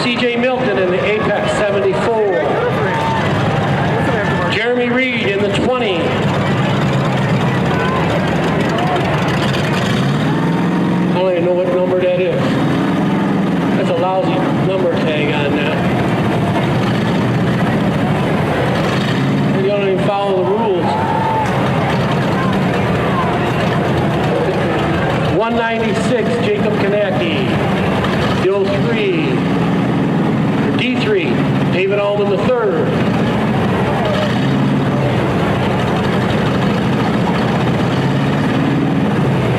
C.J. Milton in the Apex 74. Jeremy Reed in the 20. I don't even know what number that is. That's a lousy number tag on that. You don't even follow the rules. 196, Jacob Kanacki. Bill 3. D3, David Allman the 3rd.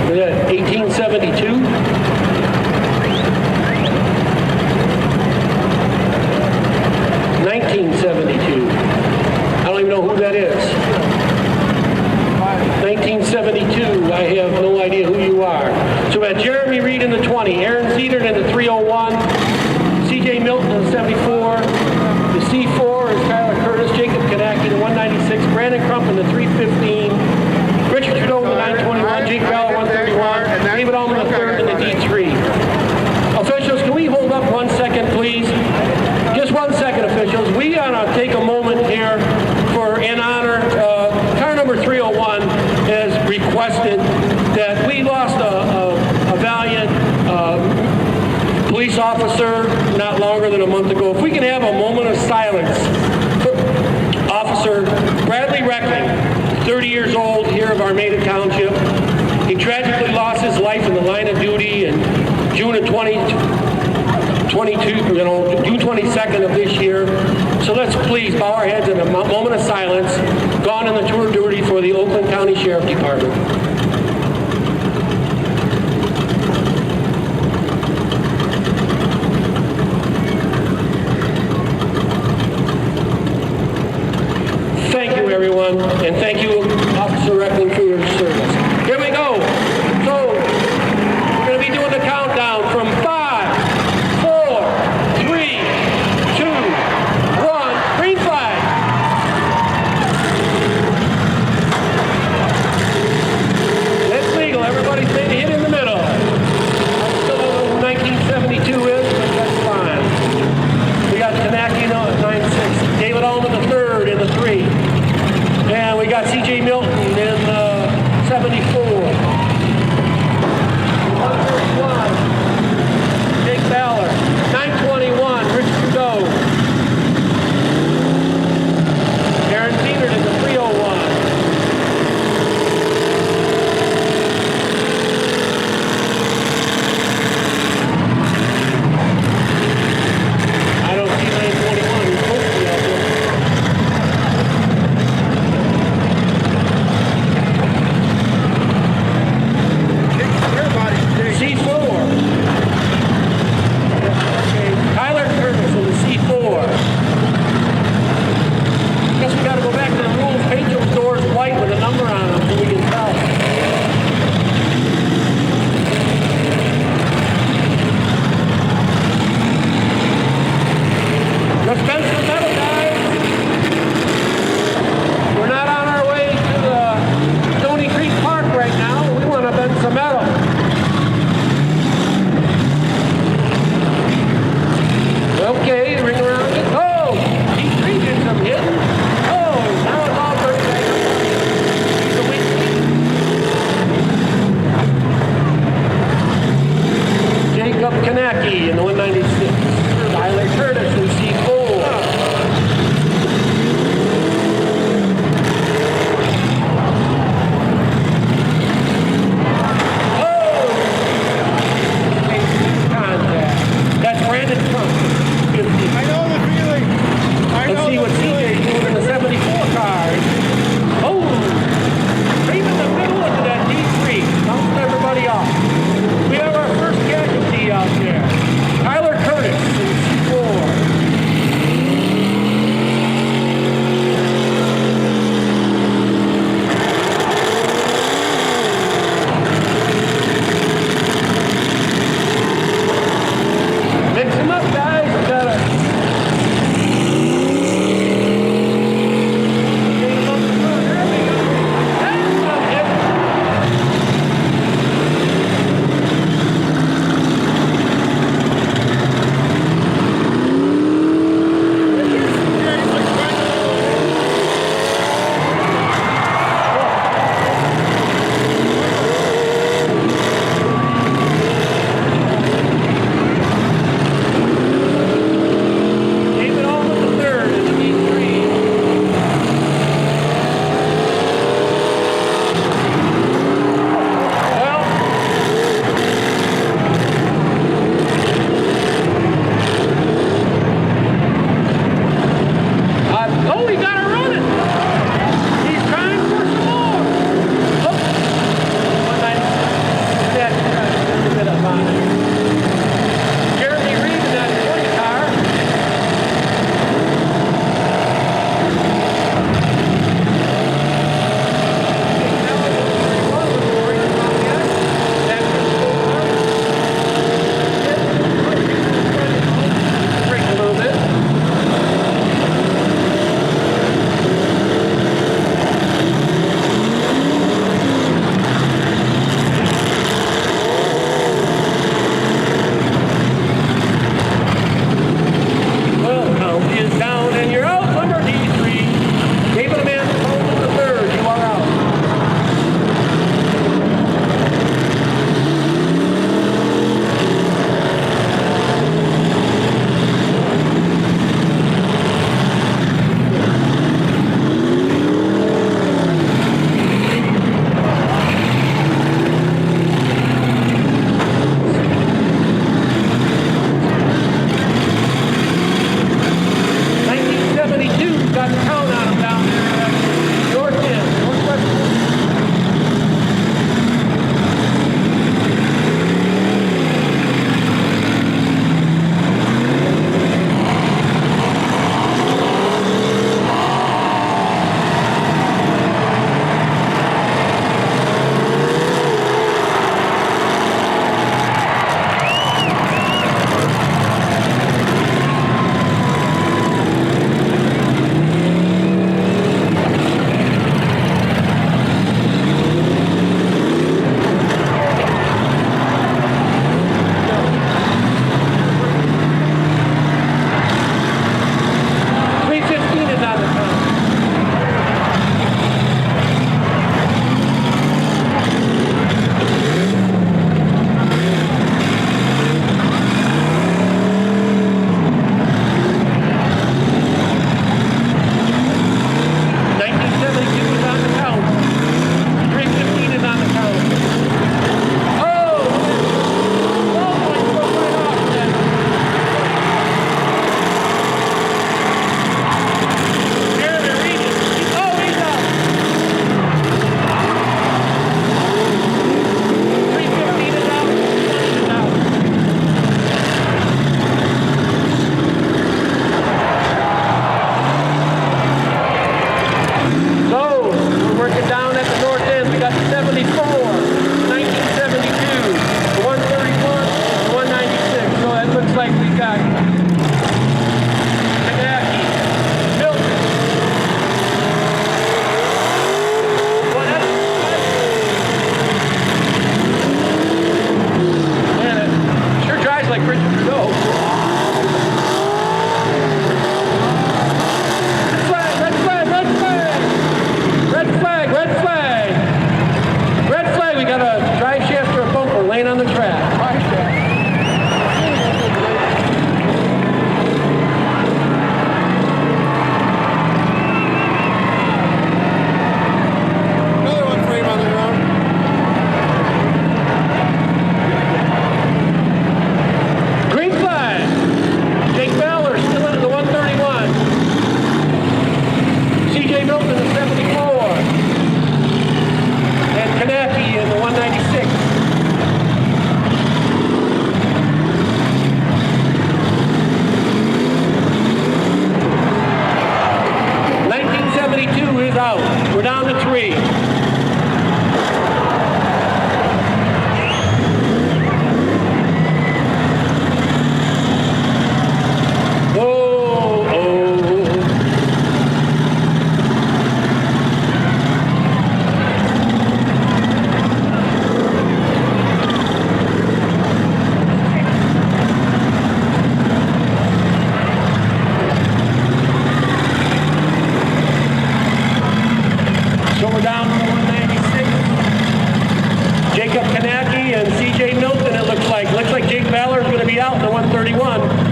Look at that, 1872. 1972. I don't even know who that is. 1972, I have no idea who you are. So we have Jeremy Reed in the 20, Aaron Zedert in the 301, C.J. Milton in the 74, the C4 is Tyler Curtis, Jacob Kanacki, the 196, Brandon Crump in the 315, Richard Trudeau in the 921, Jake Bell 131, David Allman the 3rd in the D3. Officials, can we hold up 1 second, please? Just 1 second, officials. We gotta take a moment here for in honor. Car number 301 has requested that we lost a valiant police officer not longer than a month ago. If we can have a moment of silence for Officer Bradley Reckling, 30 years old, here of Armada Township. He tragically lost his life in the line of duty in June of 2022, June 22nd of this year. So let's please bow our heads in a moment of silence. Gone in the tour of duty for the Oakland County Sheriff Department. Thank you, everyone, and thank you, Officer Reckling, for your service. Here we go. So we're going to be doing the countdown from 5, 4, 3, 2, 1. Green flag. That's legal. Everybody stay hit in the middle. I still don't know who 1972 is, but that's fine. We got Kanacki at 96, David Allman the 3rd in the 3. And we got C.J. Milton in 74. 131, Jake Ballard. 921, Rich Trudeau. Aaron Zedert in the 301. I don't see 921. He's supposed to be out there.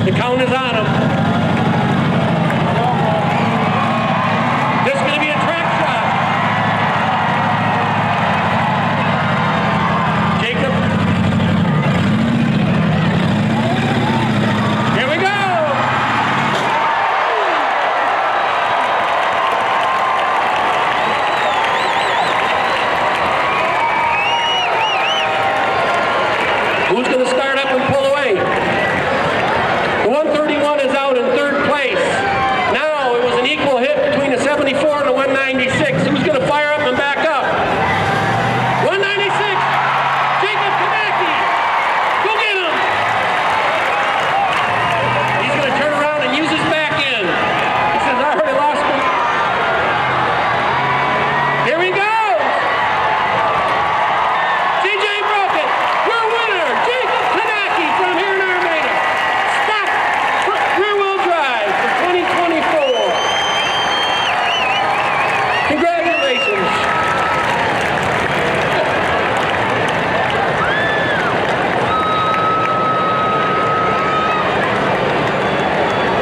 The count is on him. This is going to be a track shot. Jacob. Here we go. Who's going to start up and pull away? The 131 is out in third place. Now it was an equal hit between the 74 and the 196.